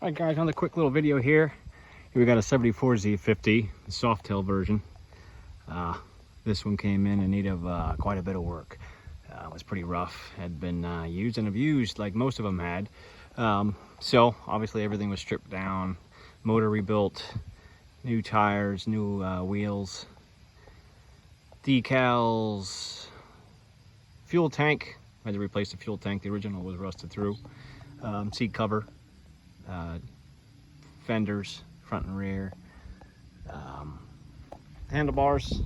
All right, guys, another quick little video here. Here we got a 74 Z50, the Softail version. This one came in need of quite a bit of work. It was pretty rough, had been used and abused like most of them had. So obviously everything was stripped down, motor rebuilt, new tires, new wheels, decals, fuel tank. I had to replace the fuel tank. The original was rusted through. Seat cover, fenders, front and rear, handlebars,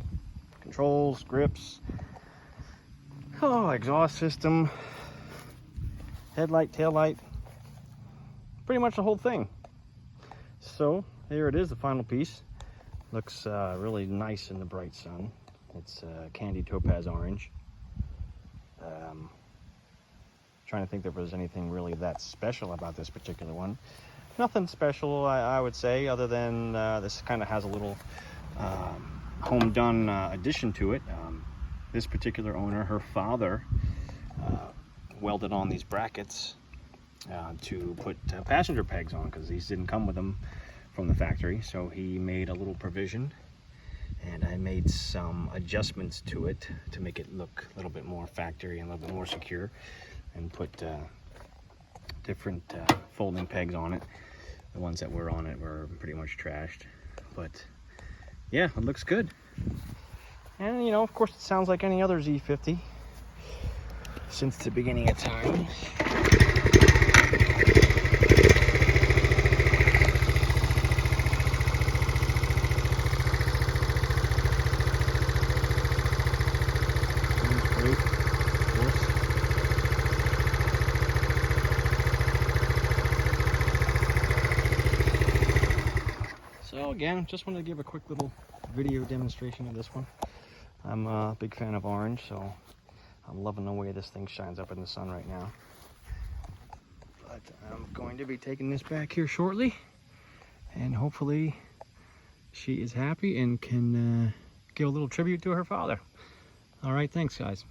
controls, grips, exhaust system, headlight, tail light, pretty much the whole thing. So here it is, the final piece. Looks really nice in the bright sun. It's candy topaz orange. Trying to think if there's anything really that special about this particular one. Nothing special, I would say, other than this kind of has a little home done addition to it. This particular owner, her father, welded on these brackets to put passenger pegs on, because these didn't come with them from the factory. So he made a little provision, and I made some adjustments to it to make it look a little bit more factory and a little bit more secure, and put different folding pegs on it. The ones that were on it were pretty much trashed, but yeah, it looks good. And you know, of course, it sounds like any other Z50 since the beginning of time. Sounds great, of course. So again, just wanted to give a quick little video demonstration of this one. I'm a big fan of orange, so I'm loving the way this thing shines up in the sun right now. But I'm going to be taking this back here shortly, and hopefully she is happy and can give a little tribute to her father. All right, thanks guys.